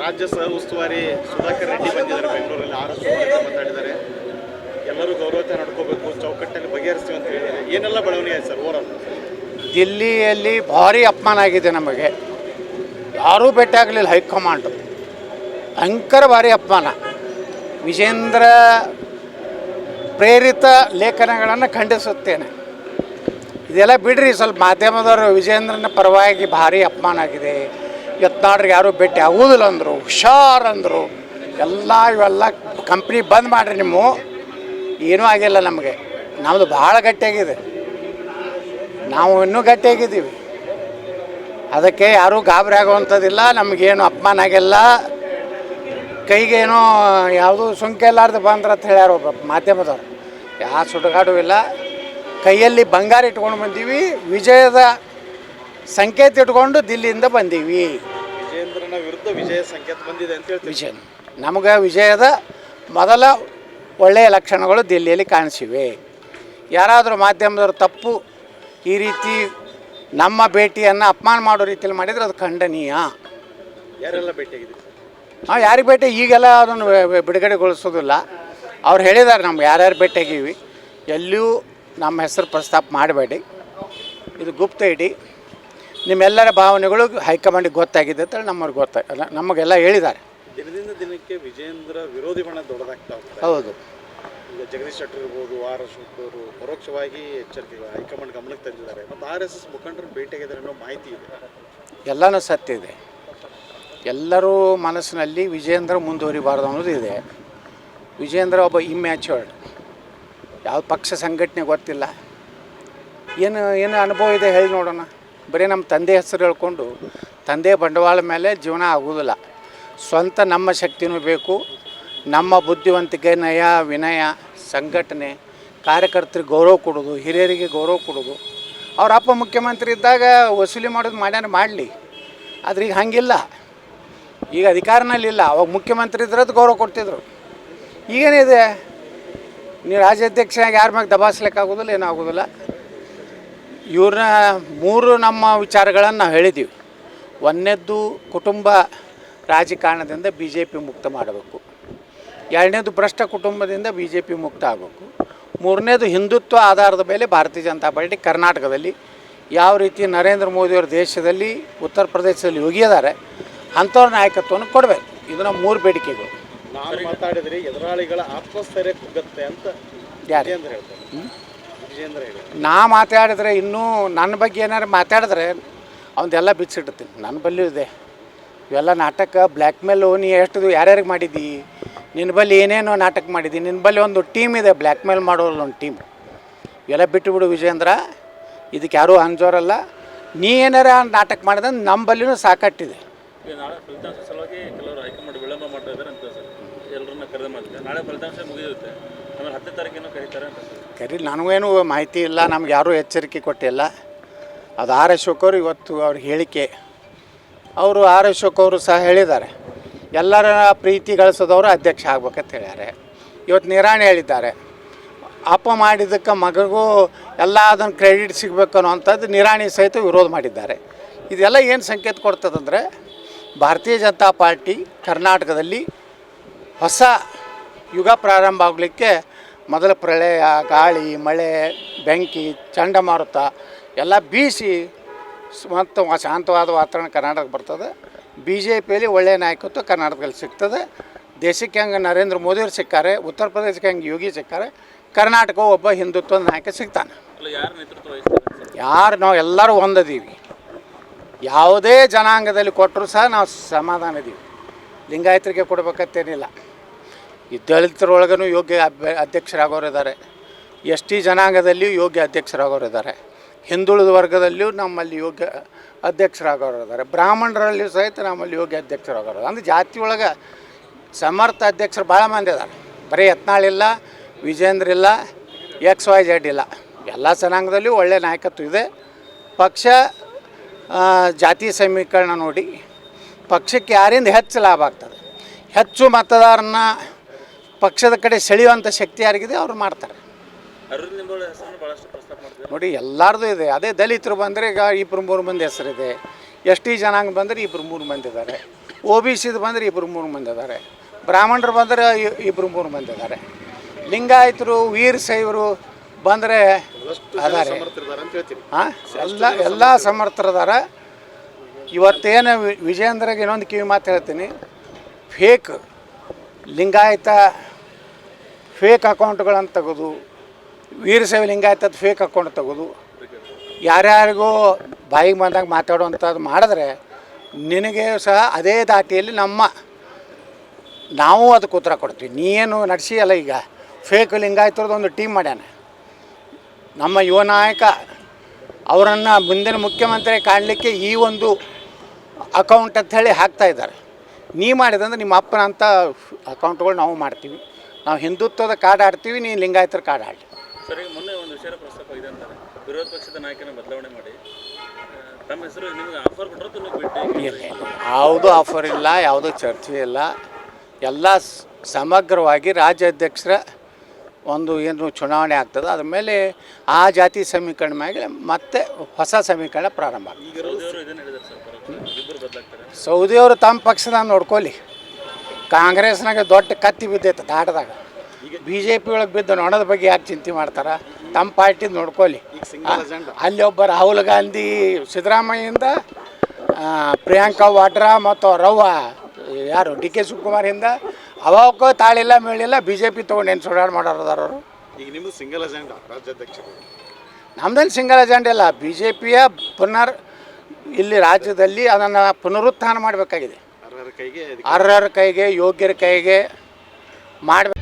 ರಾಜ್ಯ ಸಹ ಉಸ್ತುವಾರಿ ಸುಧಾಕರ್ ರೆಡ್ಡಿ ಬಂದಿದ್ದಾರೆ ಬೆಂಗಳೂರಲ್ಲಿ ಮಾತಾಡಿದ್ದಾರೆ. ಎಲ್ಲರೂ ಗೌರವತೆ ನಡ್ಕೋಬೇಕು, ಚೌಕಟ್ಟಲ್ಲಿ ಬಗೆಹರಿಸ್ತೀವಿ ಅಂತ ಹೇಳಿದ್ದಾರೆ. ಏನೆಲ್ಲ ಬೆಳವಣಿಗೆ ಆಯ್ತು ಸರ್ ಓವರಾಲ್? ದಿಲ್ಲಿಯಲ್ಲಿ ಭಾರಿ ಅಪಮಾನ ಆಗಿದೆ ನಮಗೆ. ಯಾರೂ ಭೇಟಿ ಆಗಲಿಲ್ಲ ಹೈಕಮಾಂಡ್. ಭಯಂಕರ ಭಾರಿ ಅಪಮಾನ. ವಿಜೇಂದ್ರ ಪ್ರೇರಿತ ಲೇಖನಗಳನ್ನು ಖಂಡಿಸುತ್ತೇನೆ. ಇದೆಲ್ಲ ಬಿಡ್ರಿ, ಸ್ವಲ್ಪ ಮಾಧ್ಯಮದವರು ವಿಜೇಂದ್ರನ ಪರವಾಗಿ ಭಾರಿ ಅಪಮಾನ ಆಗಿದೆ, ಯತ್ನಾಳ್ರಿಗೆ ಯಾರೂ ಭೇಟಿ ಆಗುವುದಿಲ್ಲ ಅಂದರು, ಹುಷಾರ್ ಅಂದರು. ಇವೆಲ್ಲ ಕಂಪ್ನಿ ಬಂದ್ ಮಾಡಿರಿ, ನೀವು ಏನೂ ಆಗಿಲ್ಲ. ನಮಗೆ ನಮ್ಮದು ಭಾಳ ಗಟ್ಟಿಯಾಗಿದೆ, ನಾವು ಇನ್ನೂ ಗಟ್ಟಿಯಾಗಿದ್ದೀವಿ. ಅದಕ್ಕೆ ಯಾರೂ ಗಾಬರಿ ಆಗುವಂಥದ್ದಿಲ್ಲ. ನಮಗೇನು ಅಪಮಾನ ಆಗಿಲ್ಲ, ಕೈಗೇನೋ ಯಾವುದೂ ಸುಂಕ ಇಲ್ಲಾರ್ದು ಬಂದ್ರೆ ಅಂತ ಹೇಳ್ಯಾರ ಒಬ್ಬ ಮಾಧ್ಯಮದವ್ರು. ಯಾವ ಸುಡುಗಾಡು ಇಲ್ಲ. ಕೈಯಲ್ಲಿ ಬಂಗಾರ ಇಟ್ಕೊಂಡು ಬಂದೀವಿ, ವಿಜಯದ ಸಂಕೇತ ಇಟ್ಕೊಂಡು ದಿಲ್ಲಿಯಿಂದ ಬಂದೀವಿ. ವಿಜೇಂದ್ರನ ವಿರುದ್ಧ ವಿಜಯ ಸಂಕೇತ ಬಂದಿದೆ ಅಂತ ಹೇಳ್ತೀವಿ. ವಿಜಯ ನಮಗೆ ವಿಜಯದ ಮೊದಲ ಒಳ್ಳೆಯ ಲಕ್ಷಣಗಳು ದಿಲ್ಲಿಯಲ್ಲಿ ಕಾಣಿಸಿವೆ. ಯಾರಾದರೂ ಮಾಧ್ಯಮದವರು ತಪ್ಪು ಈ ರೀತಿ ನಮ್ಮ ಭೇಟಿಯನ್ನು ಅಪಮಾನ ಮಾಡೋ ರೀತಿಯಲ್ಲಿ ಮಾಡಿದರೆ ಅದು ಖಂಡನೀಯ. ಯಾರೆಲ್ಲ ಭೇಟಿಯಾಗಿದ್ದೀವಿ? ಯಾರಿಗೆ ಭೇಟಿ ಈಗೆಲ್ಲ ಅದನ್ನು ಬಿಡುಗಡೆಗೊಳಿಸೋದಿಲ್ಲ. ಅವ್ರು ಹೇಳಿದ್ದಾರೆ ನಮ್ಗೆ ಯಾರ್ಯಾರು ಭೇಟಿಯಾಗೀವಿ, ಎಲ್ಲಿಯೂ ನಮ್ಮ ಹೆಸರು ಪ್ರಸ್ತಾಪ ಮಾಡಬೇಡಿ, ಇದು ಗುಪ್ತ ಇಡಿ, ನಿಮ್ಮೆಲ್ಲರ ಭಾವನೆಗಳು ಹೈಕಮಾಂಡಿಗೆ ಗೊತ್ತಾಗಿದೆ ಅಂತ ನಮ್ಮವ್ರಿಗೆ ನಮಗೆಲ್ಲ ಹೇಳಿದ್ದಾರೆ. ದಿನದಿಂದ ದಿನಕ್ಕೆ ವಿಜೇಂದ್ರ ವಿರೋಧಿ ಬಣ ದೊಡ್ಡದಾಗ್ತಾ ಹೋಗ್ತಾರೆ. ಹೌದು. ಈಗ ಜಗದೀಶ್ ಶೆಟ್ಟರ್ ಇರ್ಬೋದು, ಆರ್ ಅಶೋಕ್ ಅವರು ಪರೋಕ್ಷವಾಗಿ ಎಚ್ಚರಿಕೆ ಹೈಕಮಾಂಡ್ ಗಮನಕ್ಕೆ ತಂದಿದ್ದಾರೆ. ಮತ್ತು RSS ಮುಖಂಡರನ್ನು ಭೇಟಿಯಾಗಿದ್ದಾರೆ ಅನ್ನೋ ಮಾಹಿತಿ ಇದೆ. ಎಲ್ಲನೂ ಸತ್ಯ ಇದೆ. ಎಲ್ಲರೂ ಮನಸ್ಸಿನಲ್ಲಿ ವಿಜೇಂದ್ರ ಮುಂದುವರಿಬಾರ್ದು ಅನ್ನೋದು ಇದೆ. ವಿಜೇಂದ್ರ ಒಬ್ಬ ಇಮ್ಯಾಚ್ಯೂರ್ಡ್, ಯಾವ ಪಕ್ಷ ಸಂಘಟನೆ ಗೊತ್ತಿಲ್ಲ, ಏನು ಅನುಭವ ಇದೆ ಹೇಳಿ ನೋಡೋಣ. ಬರೀ ನಮ್ಮ ತಂದೆ ಹೆಸರು ಹೇಳ್ಕೊಂಡು ತಂದೆ ಬಂಡವಾಳ ಮೇಲೆ ಜೀವನ ಆಗೋದಿಲ್ಲ. ಸ್ವಂತ ನಮ್ಮ ಶಕ್ತಿನೂ ಬೇಕು, ನಮ್ಮ ಬುದ್ಧಿವಂತಿಕೆ, ನಯ ವಿನಯ, ಸಂಘಟನೆ, ಕಾರ್ಯಕರ್ತರಿಗೆ ಗೌರವ ಕೊಡೋದು, ಹಿರಿಯರಿಗೆ ಗೌರವ ಕೊಡೋದು. ಅವ್ರ ಅಪ್ಪ ಮುಖ್ಯಮಂತ್ರಿ ಇದ್ದಾಗ ವಸೂಲಿ ಮಾಡೋದು ಮಾಡಲಿ. ಆದರೆ ಈಗ ಹಂಗಿಲ್ಲ, ಈಗ ಅಧಿಕಾರನಲ್ಲಿಲ್ಲ. ಅವಾಗ ಮುಖ್ಯಮಂತ್ರಿ ಇದ್ರದ್ದು ಗೌರವ ಕೊಡ್ತಿದ್ರು. ಈಗೇನಿದೆ, ನೀವು ರಾಜ್ಯಾಧ್ಯಕ್ಷನಾಗಿ ಯಾರ ಮ್ಯಾಗೆ ದಬಾಯಿಸ್ಲಿಕ್ಕಾಗೋದಿಲ್ಲ, ಏನಾಗೋದಿಲ್ಲ. ಇವ್ರನ್ನ 3 ನಮ್ಮ ವಿಚಾರಗಳನ್ನು ನಾವು ಹೇಳಿದ್ದೀವಿ. ಒಂದನೇದ್ದು ಕುಟುಂಬ ರಾಜಕಾರಣದಿಂದ BJP ಮುಕ್ತ ಮಾಡಬೇಕು. 2ನೇದು ಭ್ರಷ್ಟ ಕುಟುಂಬದಿಂದ BJP ಮುಕ್ತ ಆಗಬೇಕು. 3ನೇದು ಹಿಂದುತ್ವ ಆಧಾರದ ಮೇಲೆ ಭಾರತೀಯ ಜನತಾ ಪಾರ್ಟಿ ಕರ್ನಾಟಕದಲ್ಲಿ ಯಾವ ರೀತಿ ನರೇಂದ್ರ ಮೋದಿಯವ್ರ ದೇಶದಲ್ಲಿ ಉತ್ತರ ಪ್ರದೇಶದಲ್ಲಿ ಹೋಗಿದ್ದಾರೆ ಅಂಥವ್ರ ನಾಯಕತ್ವವನ್ನು ಕೊಡಬೇಕು. ಇದನ್ನ 3 ಬೇಡಿಕೆಗಳು. ನಾನು ಮಾತಾಡಿದ್ರೆ ಎದುರಾಳಿಗಳ ಆತ್ಮಸ್ಥೈರ್ಯ ಕುಗ್ಗುತ್ತೆ ಅಂತ ಯಾರು ಹೇಳ್ತಾರೆ? ವಿಜೇಂದ್ರ ಹೇಳಿ. ನಾ ಮಾತಾಡಿದ್ರೆ ಇನ್ನೂ ನನ್ನ ಬಗ್ಗೆ ಏನಾರು ಮಾತಾಡಿದ್ರೆ ಅವನ್ನೆಲ್ಲ ಬಿಚ್ಚಿಡ್ತೀನಿ. ನನ್ನ ಬಲ್ಲಿಯೂ ಇದೆ ಇವೆಲ್ಲ ನಾಟಕ. ಬ್ಲ್ಯಾಕ್ ಮೇಲು ನೀ ಎಷ್ಟು ಯಾರ್ಯಾರಿಗೆ ಮಾಡಿದ್ದಿ, ನಿನ್ನ ಬಲ್ಲಿ ಏನೇನೋ ನಾಟಕ ಮಾಡಿದ್ದಿ, ನಿನ್ನ ಬಲ್ಲಿ ಒಂದು ಟೀಮ್ ಇದೆ ಬ್ಲ್ಯಾಕ್ ಮೇಲ್ ಮಾಡೋಲ್ಲ, ಒಂದು ಟೀಮ್. ಇವೆಲ್ಲ ಬಿಟ್ಟುಬಿಡು ವಿಜೇಂದ್ರ, ಇದಕ್ಕೆ ಯಾರೂ ಅಂಜೋರಲ್ಲ. ನೀ ಏನಾರ ನಾಟಕ ಮಾಡಿದ್ರೆ ನಮ್ಮ ಬಲ್ಲಿನೂ ಸಾಕಟ್ಟಿದೆ. ನಾಳೆ ಫಲಿತಾಂಶ ಸಲುವಾಗಿ ಕೆಲವರು ಹೈಕಮಾಂಡ್ ವಿಳಂಬ ಮಾಡ್ತಾ ಇದ್ದಾರೆ ಅಂತ ಸರ್. ಎಲ್ಲರನ್ನ ಕರೆದ ಮಾತಿದೆ. ನಾಳೆ ಫಲಿತಾಂಶ ಮುಗಿಯುತ್ತೆ, ಆಮೇಲೆ 10ನೇ ತಾರೀಕೇನೋ ಕರೀತಾರೆ ಅಂತ. ಕರೀಲಿ, ನನಗೇನು ಮಾಹಿತಿ ಇಲ್ಲ, ನಮ್ಗೆ ಯಾರೂ ಎಚ್ಚರಿಕೆ ಕೊಟ್ಟಿಲ್ಲ. ಅದು ಆರ್ ಅಶೋಕ್ ಅವರು ಇವತ್ತು ಅವ್ರ ಹೇಳಿಕೆ, ಅವರು ಆರ್ ಅಶೋಕ್ ಅವರು ಸಹ ಹೇಳಿದ್ದಾರೆ ಎಲ್ಲರ ಪ್ರೀತಿ ಗಳಿಸೋದವರು ಅಧ್ಯಕ್ಷ ಆಗ್ಬೇಕಂತ ಹೇಳ್ಯಾರೆ. ಇವತ್ತು ನಿರಾಣಿ ಹೇಳಿದ್ದಾರೆ, ಅಪ್ಪ ಮಾಡಿದ್ದಕ್ಕೆ ಮಗಗೂ ಎಲ್ಲ ಅದನ್ನು ಕ್ರೆಡಿಟ್ ಸಿಗಬೇಕು ಅನ್ನೋವಂಥದ್ದು ನಿರಾಣಿ ಸಹಿತ ವಿರೋಧ ಮಾಡಿದ್ದಾರೆ. ಇದೆಲ್ಲ ಏನು ಸಂಕೇತ ಕೊಡ್ತದಂದರೆ ಭಾರತೀಯ ಜನತಾ ಪಾರ್ಟಿ ಕರ್ನಾಟಕದಲ್ಲಿ ಹೊಸ ಯುಗ ಪ್ರಾರಂಭ ಆಗಲಿಕ್ಕೆ ಮೊದಲ ಪ್ರಳಯ, ಗಾಳಿ, ಮಳೆ, ಬೆಂಕಿ, ಚಂಡಮಾರುತ ಎಲ್ಲ ಬೀಸಿ ಮತ್ತು ಶಾಂತವಾದ ವಾತಾವರಣ ಕರ್ನಾಟಕಕ್ಕೆ ಬರ್ತದೆ. BJPಯಲ್ಲಿ ಒಳ್ಳೆಯ ನಾಯಕತ್ವ ಕರ್ನಾಟಕದಲ್ಲಿ ಸಿಗ್ತದೆ. ದೇಶಕ್ಕೆ ಹಂಗೆ ನರೇಂದ್ರ ಮೋದಿಯವರು ಸಿಕ್ಕಾರೆ, ಉತ್ತರ ಪ್ರದೇಶಕ್ಕೆ ಹಂಗೆ ಯೋಗಿ ಸಿಕ್ಕಾರೆ, ಕರ್ನಾಟಕ ಒಬ್ಬ ಹಿಂದುತ್ವದ ನಾಯಕ ಸಿಗ್ತಾನೆ. ಯಾರು ನಾವು ಎಲ್ಲರೂ ಒಂದದೀವಿ. ಯಾವುದೇ ಜನಾಂಗದಲ್ಲಿ ಕೊಟ್ಟರು ಸಹ ನಾವು ಸಮಾಧಾನ ಇದ್ದೀವಿ. ಲಿಂಗಾಯತರಿಗೆ ಕೊಡಬೇಕಂತೇನಿಲ್ಲ. ಈ ದಲಿತರೊಳಗೂ ಯೋಗ್ಯ ಅಧ್ಯಕ್ಷರಾಗೋರು ಇದ್ದಾರೆ, ST ಜನಾಂಗದಲ್ಲಿಯೂ ಯೋಗ್ಯ ಅಧ್ಯಕ್ಷರಾಗೋರು ಇದ್ದಾರೆ, ಹಿಂದುಳಿದ ವರ್ಗದಲ್ಲಿಯೂ ನಮ್ಮಲ್ಲಿ ಯೋಗ್ಯ ಅಧ್ಯಕ್ಷರಾಗೋರು ಇದ್ದಾರೆ, ಬ್ರಾಹ್ಮಣರಲ್ಲಿಯೂ ಸಹಿತ ನಮ್ಮಲ್ಲಿ ಯೋಗ್ಯ ಅಧ್ಯಕ್ಷರಾಗೋರು. ಅಂದರೆ ಜಾತಿ ಒಳಗೆ ಸಮರ್ಥ ಅಧ್ಯಕ್ಷರು ಭಾಳ ಮಂದಿ ಇದ್ದಾರೆ. ಬರೀ ಯತ್ನಾಳಿಲ್ಲ, ವಿಜೇಂದ್ರ ಇಲ್ಲ, XYZ ಇಲ್ಲ, ಎಲ್ಲ ಜನಾಂಗದಲ್ಲಿಯೂ ಒಳ್ಳೆಯ ನಾಯಕತ್ವ ಇದೆ. ಪಕ್ಷ ಜಾತಿ ಸಮೀಕರಣ ನೋಡಿ ಪಕ್ಷಕ್ಕೆ ಯಾರಿಂದ ಹೆಚ್ಚು ಲಾಭ ಆಗ್ತದೆ, ಹೆಚ್ಚು ಮತದಾರನ ಪಕ್ಷದ ಕಡೆ ಸೆಳೆಯುವಂಥ ಶಕ್ತಿ ಯಾರಿಗಿದೆ ಅವ್ರು ಮಾಡ್ತಾರೆ. ನೋಡಿ ಎಲ್ಲರದು ಇದೆ. ಅದೇ ದಲಿತರು ಬಂದರೆ ಈಗ 2-3 ಮಂದಿ ಹೆಸರಿದೆ, ST ಜನಾಂಗ ಬಂದರೆ 2-3 ಮಂದಿ ಇದ್ದಾರೆ. OBCದು ಬಂದರೆ 2-3 ಮಂದಿ ಅದಾರೆ, ಬ್ರಾಹ್ಮಣರು ಬಂದರೆ 2-3 ಮಂದಿ ಅದಾರೆ, ಲಿಂಗಾಯತರು ವೀರಶೈವರು ಬಂದರೆ ಅದಾರೆ. ಸಮರ್ಥರಿದ್ದಾರೆ ಅಂತ ಹೇಳ್ತೀನಿ. ಹಾಂ, ಎಲ್ಲ ಸಮರ್ಥರದಾರ. ಇವತ್ತೇನು ವಿಜೇಂದ್ರಗೆ ಇನ್ನೊಂದು ಕಿವಿ ಮಾತು ಹೇಳ್ತೀನಿ, ಫೇಕ್ ಲಿಂಗಾಯತ ಫೇಕ್ ಅಕೌಂಟ್ಗಳನ್ನು ತೆಗೆದು, ವೀರಶೈವ ಲಿಂಗಾಯತದ ಫೇಕ್ ಅಕೌಂಟ್ ತೆಗೆದು ಯಾರ್ಯಾರಿಗೂ ಬಾಯಿಗೆ ಬಂದಾಗ ಮಾತಾಡುವಂಥದ್ದು ಮಾಡಿದ್ರೆ ನಿನಗೆ ಸಹ ಅದೇ ದಾಟಿಯಲ್ಲಿ ನಾವು ಅದಕ್ಕೆ ಉತ್ತರ ಕೊಡ್ತೀವಿ. ನೀನು ನಡೆಸಿಯಲ್ಲ, ಈಗ ಫೇಕ್ ಲಿಂಗಾಯತರದ್ದು ಒಂದು ಟೀಮ್ ಮಾಡ್ಯಾನ ನಮ್ಮ ಯುವ ನಾಯಕ, ಅವರನ್ನು ಮುಂದಿನ ಮುಖ್ಯಮಂತ್ರಿ ಕಾಣಲಿಕ್ಕೆ ಈ ಒಂದು ಅಕೌಂಟ್ ಅಂತ ಹೇಳಿ ಹಾಕ್ತಾಯಿದ್ದಾರೆ. ನೀ ಮಾಡಿದಂದ್ರೆ ನಿಮ್ಮ ಅಪ್ಪನ ಅಂಥ ಅಕೌಂಟ್ಗಳು ನಾವು ಮಾಡ್ತೀವಿ. ನಾವು ಹಿಂದುತ್ವದ ಕಾರ್ಡ್ ಆಡ್ತೀವಿ, ನೀನು ಲಿಂಗಾಯತರ ಕಾರ್ಡ್ ಆಡಿ. ಸರಿ, ಮೊನ್ನೆ ಒಂದು ವಿಷಯ ಪ್ರಸ್ತಾಪ ಇದೆ ಅಂತಾರೆ, ವಿರೋಧ ಪಕ್ಷದ ನಾಯಕನ ಬದಲಾವಣೆ ಮಾಡಿ ತಮ್ಮ ಹೆಸರು ನಿಮಗೆ ಆಫರ್ ಕೊಟ್ಟರು ಭೇಟಿ? ಯಾವುದೂ ಆಫರ್ ಇಲ್ಲ, ಯಾವುದೂ ಚರ್ಚೆ ಇಲ್ಲ. ಎಲ್ಲ ಸಮಗ್ರವಾಗಿ ರಾಜ್ಯಾಧ್ಯಕ್ಷರ ಒಂದು ಏನು ಚುನಾವಣೆ ಆಗ್ತದೆ, ಅದ್ರ ಮೇಲೆ ಆ ಜಾತಿ ಸಮೀಕರಣ ಮೇಲೆ ಮತ್ತೆ ಹೊಸ ಸಮೀಕರಣ ಪ್ರಾರಂಭ ಆಗ್ತದೆ. ಈಗ ಸೌದಿಯವರು ಇದನ್ನು ಹೇಳಿದ್ದಾರೆ ಸರ್, ಇಬ್ಬರು ಬದಲಾಗ್ತಾರೆ. ಸೌದಿಯವರು ತಮ್ಮ ಪಕ್ಷದಾಗ ನೋಡ್ಕೊಳ್ಳಿ. ಕಾಂಗ್ರೆಸ್ನಾಗ ದೊಡ್ಡ ಕತ್ತಿ ಬಿದ್ದೈತೆ ದಾಟದಾಗ. BJP ಒಳಗೆ ಬಿದ್ದು ನೊಣದ ಬಗ್ಗೆ ಯಾಕೆ ಚಿಂತೆ ಮಾಡ್ತಾರೆ? ತಮ್ಮ ಪಾರ್ಟಿದು ನೋಡ್ಕೊಳ್ಳಿ. ಅಲ್ಲಿ ಒಬ್ಬ ರಾಹುಲ್ ಗಾಂಧಿ ಸಿದ್ದರಾಮಯ್ಯಿಂದ, ಪ್ರಿಯಾಂಕಾ ವಾಡ್ರಾ ಮತ್ತು ರವ್ವ ಯಾರು DK ಶಿವಕುಮಾರಿಂದ ಅವಕ್ಕೂ ತಾಳಿಲ್ಲ ಮೇಳಿಲ್ಲ. BJP ತೊಗೊಂಡು ಏನು ಸುಡಾಡ್ ಮಾಡೋರದಾರವರು. ಈಗ ನಿಮ್ಮದು ಸಿಂಗಲ್ ಅಜೆಂಡಾ ರಾಜ್ಯಾಧ್ಯಕ್ಷರು? ನಮ್ದಲ್ಲಿ ಸಿಂಗಲ್ ಅಜೆಂಡ ಇಲ್ಲ. BJPಯ ಇಲ್ಲಿ ರಾಜ್ಯದಲ್ಲಿ ಅದನ್ನು ಪುನರುತ್ಥಾನ ಮಾಡಬೇಕಾಗಿದೆ. ಅರ್ಹರ ಕೈಗೆ ಅರ್ಹರ ಕೈಗೆ, ಯೋಗ್ಯರ ಕೈಗೆ ಮಾಡಬೇಕು.